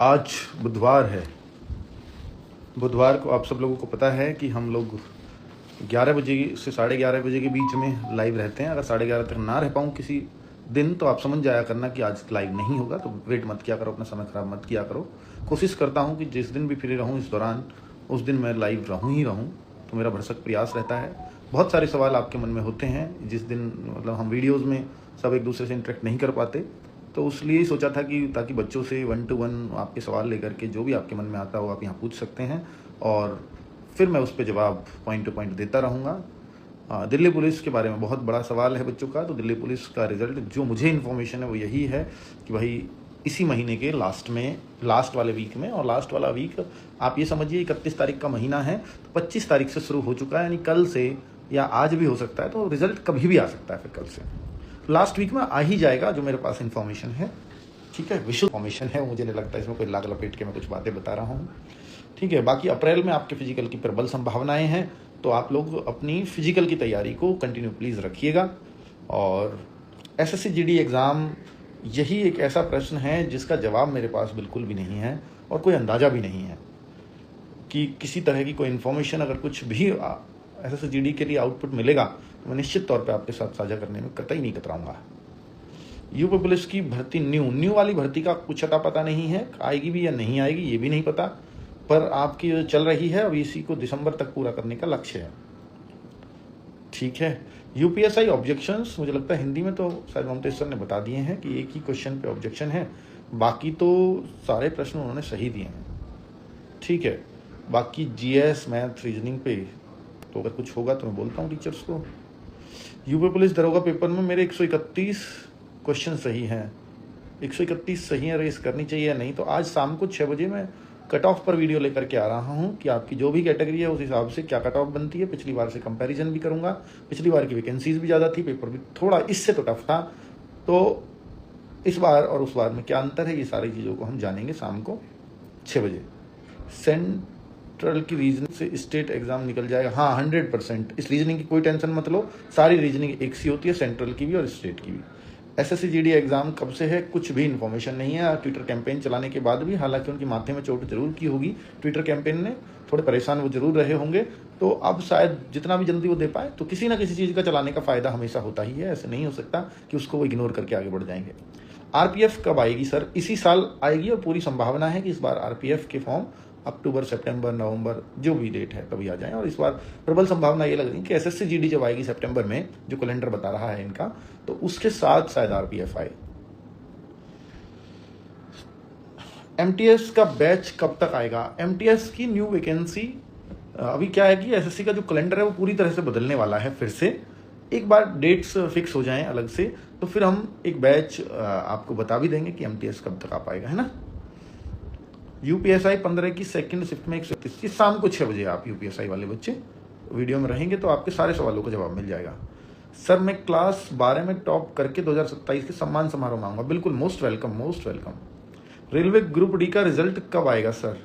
आज बुधवार है। बुधवार को आप सब लोगों को पता है कि हम लोग 11 बजे से 11:30 बजे के बीच में लाइव रहते हैं। अगर 11:30 तक ना रह पाऊँ किसी दिन तो आप समझ जाया करना कि आज लाइव नहीं होगा, तो वेट मत किया करो, अपना समय खराब मत किया करो। कोशिश करता हूँ कि जिस दिन भी फ्री रहूँ इस दौरान उस दिन मैं लाइव रहूँ ही रहूँ, तो मेरा भरसक प्रयास रहता है। बहुत सारे सवाल आपके मन में होते हैं जिस दिन मतलब हम वीडियोज़ में सब एक दूसरे से इंटरेक्ट नहीं कर पाते, तो इसलिए सोचा था कि ताकि बच्चों से 1 to 1 आपके सवाल लेकर के जो भी आपके मन में आता हो आप यहाँ पूछ सकते हैं और फिर मैं उस पर जवाब पॉइंट टू पॉइंट देता रहूँगा। दिल्ली पुलिस के बारे में बहुत बड़ा सवाल है बच्चों का। तो दिल्ली पुलिस का रिजल्ट जो मुझे इन्फॉर्मेशन है वो यही है कि भाई इसी महीने के लास्ट वाले वीक में, और लास्ट वाला वीक आप ये समझिए 31 तारीख का महीना है, तो 25 तारीख से शुरू हो चुका है, यानी कल से या आज भी हो सकता है, तो रिजल्ट कभी भी आ सकता है। फिर कल से लास्ट वीक में आ ही जाएगा जो मेरे पास इन्फॉर्मेशन है। ठीक है, विशुद्ध इन्फॉर्मेशन है, मुझे नहीं लगता इसमें कोई लाग लपेट के मैं कुछ बातें बता रहा हूँ। ठीक है, बाकी अप्रैल में आपके फिजिकल की प्रबल संभावनाएं हैं, तो आप लोग अपनी फिजिकल की तैयारी को कंटिन्यू प्लीज़ रखिएगा। और एसएससी जीडी एग्ज़ाम यही एक ऐसा प्रश्न है जिसका जवाब मेरे पास बिल्कुल भी नहीं है और कोई अंदाज़ा भी नहीं है कि किसी तरह की कोई इन्फॉर्मेशन अगर कुछ भी एसएससी जीडी के लिए आउटपुट मिलेगा तो मैं निश्चित तौर पे आपके साथ साझा करने में कतई नहीं कतराऊंगा। यूपी पुलिस की भर्ती न्यू वाली भर्ती का कुछ अता पता नहीं है, आएगी भी या नहीं आएगी ये भी नहीं पता, पर आपकी जो चल रही है अभी इसी को दिसंबर तक पूरा करने का लक्ष्य है। ठीक है, यूपीएसआई ऑब्जेक्शंस मुझे लगता है हिंदी में तो शायद ममता सर ने बता दिए हैं कि एक ही क्वेश्चन पे ऑब्जेक्शन है, बाकी तो सारे प्रश्न उन्होंने सही दिए हैं। ठीक है, बाकी जीएस मैथ रीजनिंग पे तो अगर कुछ होगा तो मैं बोलता हूँ टीचर्स को। यूपी पुलिस दरोगा पेपर में मेरे 131 क्वेश्चन सही हैं, 131 सही है, रेस करनी चाहिए या नहीं, तो आज शाम को 6 बजे मैं कट ऑफ पर वीडियो लेकर के आ रहा हूँ कि आपकी जो भी कैटेगरी है उस हिसाब से क्या कट ऑफ बनती है। पिछली बार से कंपैरिजन भी करूँगा, पिछली बार की वैकेंसीज भी ज़्यादा थी, पेपर भी थोड़ा इससे तो टफ था, तो इस बार और उस बार में क्या अंतर है ये सारी चीज़ों को हम जानेंगे शाम को 6 बजे। सेंट्रल की रीजनिंग से स्टेट एग्जाम निकल जाएगा, हाँ 100%। इस रीजनिंग की कोई टेंशन मत लो, सारी रीजनिंग एक सी होती है, सेंट्रल की भी और स्टेट की भी। एसएससी जीडी एग्जाम कब से है कुछ भी इन्फॉर्मेशन नहीं है। ट्विटर कैंपेन चलाने के बाद भी, हालांकि उनकी माथे में चोट जरूर की होगी ट्विटर कैंपेन ने, थोड़े परेशान वो जरूर रहे होंगे, तो अब शायद जितना भी जल्दी वो दे पाए, तो किसी ना किसी चीज़ का चलाने का फायदा हमेशा होता ही है, ऐसे नहीं हो सकता कि उसको वो इग्नोर करके आगे बढ़ जाएंगे। आरपीएफ कब आएगी सर? इसी साल आएगी और पूरी संभावना है कि इस बार आरपीएफ के फॉर्म अक्टूबर, सितंबर, नवंबर जो भी डेट है तभी आ जाए। और इस बार प्रबल संभावना ये लग रही है कि एसएससी जीडी जब आएगी सितंबर में, जो कैलेंडर बता रहा है इनका, तो उसके साथ शायद आरपीएफ आए। एमटीएस का बैच कब तक आएगा? एमटीएस की न्यू वैकेंसी अभी क्या है कि एसएससी का जो कैलेंडर है वो पूरी तरह से बदलने वाला है। फिर से एक बार डेट्स फिक्स हो जाएं अलग से, तो फिर हम एक बैच आपको बता भी देंगे कि एमटीएस कब तक आ पाएगा, है ना। यूपीएसआई 15 की सेकंड शिफ्ट में 131 की शाम को 6 बजे आप यूपीएसआई वाले बच्चे वीडियो में रहेंगे तो आपके सारे सवालों का जवाब मिल जाएगा। सर मैं क्लास 12 में टॉप करके 2027 के सम्मान समारोह में आऊँगा। बिल्कुल, most welcome, most welcome. Railway group D का रिजल्ट कब आएगा सर?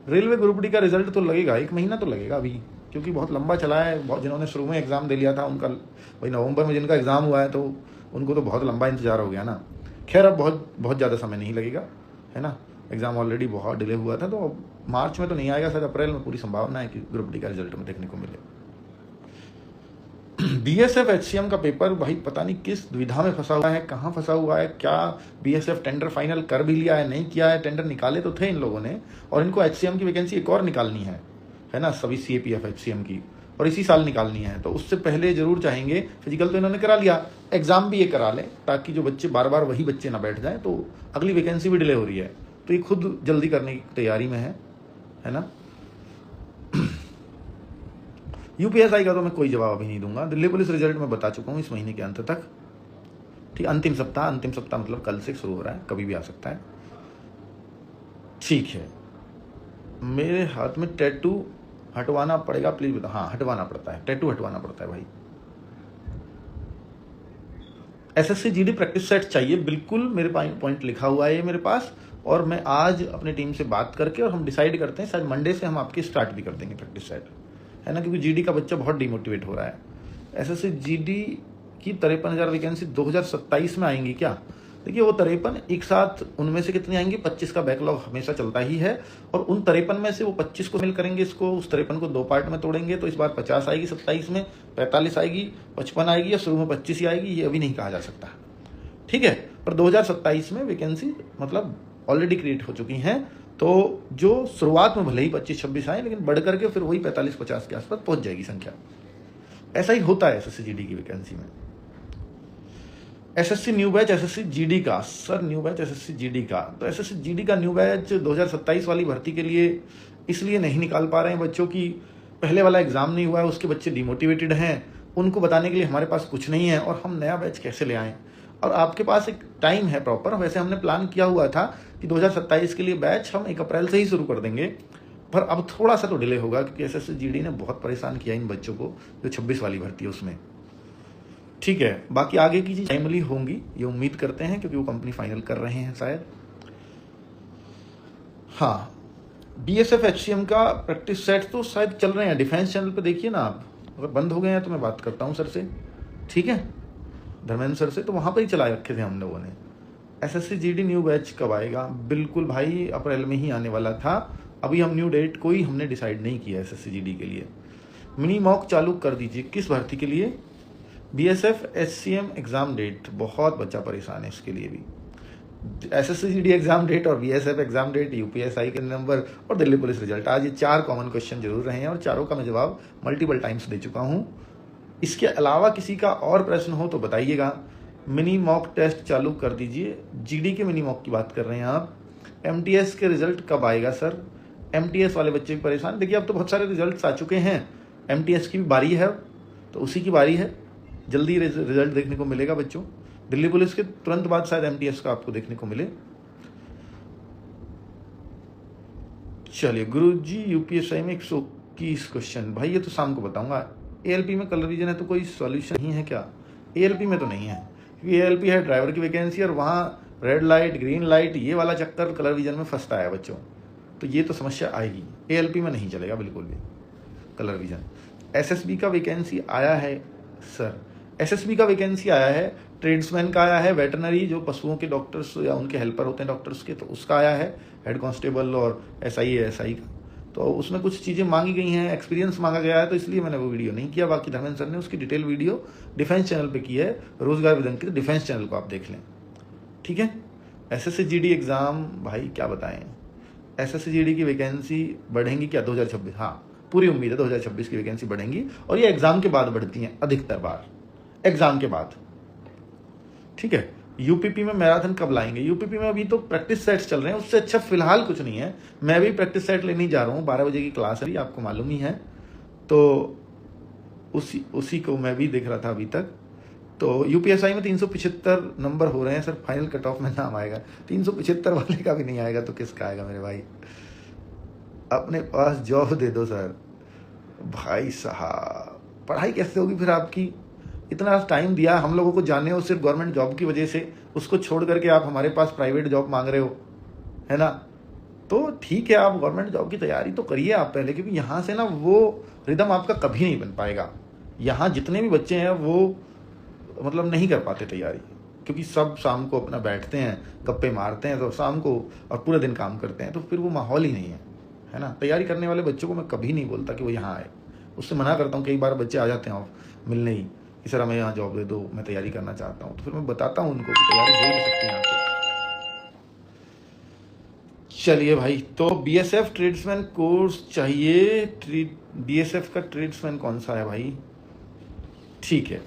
रेलवे ग्रुप डी का रिजल्ट तो लगेगा, 1 महीना तो लगेगा अभी, क्योंकि बहुत लंबा चला है। बहुत जिन्होंने शुरू में एग्जाम दे लिया था उनका भाई नवंबर में जिनका एग्जाम हुआ है तो उनको तो बहुत लंबा इंतजार हो गया ना। खैर अब बहुत ज़्यादा समय नहीं लगेगा, है ना। एग्जाम ऑलरेडी बहुत डिले हुआ था, तो मार्च में तो नहीं आएगा, शायद अप्रैल में पूरी संभावना है कि ग्रुप डी का रिजल्ट में देखने को मिले। बीएसएफ एचसीएम का पेपर भाई पता नहीं किस दुविधा में फंसा हुआ है, कहाँ फंसा हुआ है, क्या बीएसएफ टेंडर फाइनल कर भी लिया है, नहीं किया है? टेंडर निकाले तो थे इन लोगों ने, और इनको एचसीएम की वैकेंसी एक और निकालनी है ना, सभी सीएपीएफ एचसीएम की, और इसी साल निकालनी है। तो उससे पहले जरूर चाहेंगे, फिजिकल तो इन्होंने करा लिया, एग्जाम भी ये करा लें ताकि जो बच्चे बार बार वही बच्चे ना बैठ जाए, तो अगली वैकेंसी भी डिले हो रही है, तो ये खुद जल्दी करने की तैयारी में है ना। यूपीएसआई का तो मैं कोई जवाब अभी नहीं दूंगा। दिल्ली पुलिस रिजल्ट मैं बता चुका हूँ इस महीने के अंत तक। ठीक, अंतिम सप्ताह मतलब कल से शुरू हो रहा है, कभी भी आ सकता है। ठीक है, मेरे हाथ में टैटू हटवाना पड़ेगा प्लीज बता। हाँ हटवाना पड़ता है, टैटू हटवाना पड़ता है भाई। एसएससी जीडी प्रैक्टिस सेट चाहिए, बिल्कुल मेरे पॉइंट लिखा हुआ है ये मेरे पास, और मैं आज अपनी टीम से बात करके और हम डिसाइड करते हैं, शायद मंडे से हम आपकी स्टार्ट भी कर देंगे प्रैक्टिस सेट, है ना, क्योंकि जीडी का बच्चा बहुत डिमोटिवेट हो रहा है। एसएससी जीडी की 53,000 वैकेंसी 2027 में आएंगी क्या? देखिए वो 53 एक साथ उनमें से कितने आएंगे, 25 का बैकलॉग हमेशा चलता ही है, और उन 53 में से वो 25 को मिल करेंगे, इसको उस 53 को 2 पार्ट में तोड़ेंगे, तो इस बार 50 आएगी 27 में, 45 आएगी, 55 आएगी, या शुरू में 25 ही आएगी, ये अभी नहीं कहा जा सकता। ठीक है, पर 2027 में वैकेंसी मतलब ऑलरेडी क्रिएट हो चुकी हैं, तो जो शुरुआत में भले ही 25-26 आए, लेकिन बढ़ करके फिर वही 45-50 के आसपास पहुंच जाएगी संख्या। ऐसा ही होता है एसएससी जीडी की वैकेंसी में। SSC new batch SSC GD का, sir new batch SSC GD का, तो एसएससी जीडी का न्यू बैच 2027 वाली भर्ती के लिए इसलिए नहीं निकाल पा रहे हैं बच्चों की, पहले वाला एग्जाम नहीं हुआ है, उसके बच्चे डिमोटिवेटेड हैं, उनको बताने के लिए हमारे पास कुछ नहीं है, और हम नया बैच कैसे ले आएँ। और आपके पास एक टाइम है प्रॉपर, वैसे हमने प्लान किया हुआ था कि 2027 के लिए बैच हम 1 अप्रैल से ही शुरू कर देंगे, पर अब थोड़ा सा तो डिले होगा, क्योंकि एसएससी जीडी ने बहुत परेशान किया इन बच्चों को, जो 26 वाली भर्ती है उसमें। ठीक है, बाकी आगे की चीज टाइमली होंगी ये उम्मीद करते हैं, क्योंकि वो कंपनी फाइनल कर रहे हैं शायद। हाँ, बीएसएफ एचसीएम का प्रैक्टिस सेट तो शायद चल रहे हैं, डिफेंस चैनल पे देखिए ना आप, अगर बंद हो गए हैं तो मैं बात करता हूँ सर से, ठीक है, धर्मेंद्र सर से, तो वहां पर ही चला रखे थे हम लोगों ने। एसएससी जीडी न्यू बैच कब आएगा, बिल्कुल भाई अप्रैल में ही आने वाला था, अभी हम न्यू डेट कोई हमने डिसाइड नहीं किया एसएससी जीडी के लिए। मिनी मॉक चालू कर दीजिए, किस भर्ती के लिए, बीएसएफ एचसीएम एग्जाम डेट, बहुत बच्चा परेशान है इसके लिए भी, एसएससी जीडी एग्जाम डेट और बीएसएफ एग्जाम डेट, यूपीएसआई के नंबर और दिल्ली पुलिस रिजल्ट, आज ये 4 कॉमन क्वेश्चन जरूर रहे हैं, और चारों का मैं जवाब मल्टीपल टाइम्स दे चुका हूं। इसके अलावा किसी का और प्रश्न हो तो बताइएगा। मिनी मॉक टेस्ट चालू कर दीजिए, जीडी के मिनी मॉक की बात कर रहे हैं आप। एमटीएस के रिजल्ट कब आएगा सर, एमटीएस वाले बच्चे भी परेशान, देखिए अब तो बहुत सारे रिजल्ट आ चुके हैं, एमटीएस की भी बारी है, तो उसी की बारी है, जल्दी रिजल्ट देखने को मिलेगा बच्चों। दिल्ली पुलिस के तुरंत बाद शायद एमटीएस का आपको देखने को मिले। चलिए गुरुजी, यूपीएसआई में 121 क्वेश्चन, भाई ये तो शाम को बताऊंगा। एएलपी में कलर विजन है तो कोई सॉल्यूशन नहीं है क्या, एएलपी में तो नहीं है, क्योंकि एएलपी है ड्राइवर की वैकेंसी, और वहां रेड लाइट ग्रीन लाइट ये वाला चक्कर कलर विजन में फंसता है बच्चों, तो ये तो समस्या आएगी, एएलपी में नहीं चलेगा बिल्कुल भी कलर विजन। एसएसबी का वैकेंसी आया है सर, एसएसबी का वैकेंसी आया है, ट्रेड्समैन का आया है, वेटरनरी जो पशुओं के डॉक्टर्स या उनके हेल्पर होते हैं डॉक्टर्स के, तो उसका आया है, हेड कांस्टेबल और एसआई का, तो उसमें कुछ चीज़ें मांगी गई हैं, एक्सपीरियंस मांगा गया है, तो इसलिए मैंने वो वीडियो नहीं किया। बाकी धर्मेंद्र सर ने उसकी डिटेल वीडियो डिफेंस चैनल पे की है, रोजगार विधन की, डिफेंस चैनल को आप देख लें, ठीक है। एसएससी जीडी एग्जाम, भाई क्या बताएं, एसएससी जीडी की वैकेंसी बढ़ेंगी क्या 2026, हाँ पूरी उम्मीद है 2026 की वैकेंसी बढ़ेंगी, और ये एग्जाम के बाद बढ़ती हैं अधिकतर बार, एग्जाम के बाद, ठीक है। यूपीपी में मैराथन कब लाएंगे, यूपीपी में अभी तो प्रैक्टिस सेट्स चल रहे हैं, उससे अच्छा फिलहाल कुछ नहीं है, मैं भी प्रैक्टिस सेट लेने जा रहा हूँ, 12 बजे की क्लास है, आपको मालूम ही है, तो उसी को मैं भी देख रहा था अभी तक। तो यूपीएसआई में 375 नंबर हो रहे हैं सर, फाइनल कट ऑफ में नाम आएगा, 375 वाले का भी नहीं आएगा तो किसका आएगा मेरे भाई, अपने पास जॉब दे दो सर। भाई साहब पढ़ाई कैसे होगी फिर आपकी, इतना टाइम दिया हम लोगों को जाने हो सिर्फ गवर्नमेंट जॉब की वजह से, उसको छोड़ करके आप हमारे पास प्राइवेट जॉब मांग रहे हो, है ना। तो ठीक है, आप गवर्नमेंट जॉब की तैयारी तो करिए आप पहले, क्योंकि यहाँ से ना वो रिदम आपका कभी नहीं बन पाएगा। यहाँ जितने भी बच्चे हैं वो मतलब नहीं कर पाते तैयारी, क्योंकि सब शाम को अपना बैठते हैं, गप्पे मारते हैं तो शाम को, और पूरे दिन काम करते हैं, तो फिर वो माहौल ही नहीं है ना। तैयारी करने वाले बच्चों को मैं कभी नहीं बोलता कि वो यहाँ आए, उससे मना करता हूँ। कई बार बच्चे आ जाते हैं मिलने ही कि सर हमें यहाँ जॉब दे दो, मैं तैयारी करना चाहता हूँ, तो फिर मैं बताता हूँ उनको कि तैयारी हो नहीं सकती यहाँ से। चलिए भाई, तो बीएसएफ ट्रेड्समैन कोर्स चाहिए, बीएसएफ का ट्रेड्समैन कौन सा है भाई, ठीक है।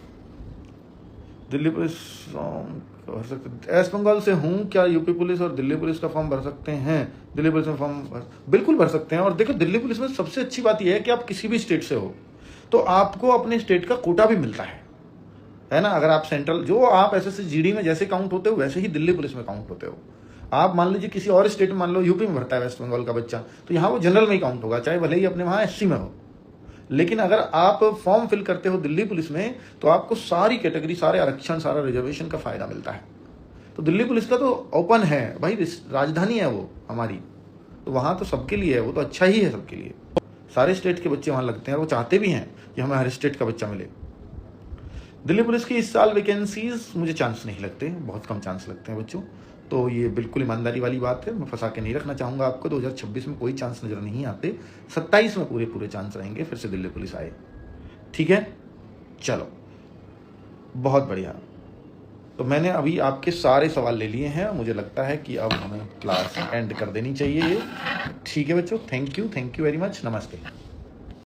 दिल्ली पुलिस भर सकते, वेस्ट बंगाल से हूँ, क्या यूपी पुलिस और दिल्ली पुलिस का फॉर्म भर सकते हैं, दिल्ली पुलिस में फॉर्म बिल्कुल भर सकते हैं। और देखो दिल्ली पुलिस में सबसे अच्छी बात यह है कि आप किसी भी स्टेट से हो तो आपको अपने स्टेट का कोटा भी मिलता है ना। अगर आप सेंट्रल, जो आप एसएससी जीडी में जैसे काउंट होते हो वैसे ही दिल्ली पुलिस में काउंट होते हो। आप मान लीजिए किसी और स्टेट में, मान लो यूपी में भरता है वेस्ट बंगाल का बच्चा, तो यहाँ वो जनरल में ही काउंट होगा, चाहे भले ही अपने वहाँ एससी में हो। लेकिन अगर आप फॉर्म फिल करते हो दिल्ली पुलिस में तो आपको सारी कैटेगरी, सारे आरक्षण, सारा रिजर्वेशन का फायदा मिलता है। तो दिल्ली पुलिस का तो ओपन है भाई, राजधानी है वो हमारी, तो वहाँ तो सबके लिए है, वो तो अच्छा ही है सबके लिए। सारे स्टेट के बच्चे वहाँ लगते हैं और वो चाहते भी हैं कि हमें हर स्टेट का बच्चा मिले। दिल्ली पुलिस की इस साल वैकेंसीज मुझे चांस नहीं लगते, बहुत कम चांस लगते हैं बच्चों। तो ये बिल्कुल ईमानदारी वाली बात है, मैं फंसा के नहीं रखना चाहूँगा आपको। 2026 में कोई चांस नज़र नहीं आते, 27 में पूरे चांस रहेंगे फिर से दिल्ली पुलिस आए। ठीक है, चलो बहुत बढ़िया। तो मैंने अभी आपके सारे सवाल ले लिए हैं, मुझे लगता है कि अब हमें क्लास एंड कर देनी चाहिए ये। ठीक है बच्चों, थैंक यू वेरी मच, नमस्ते।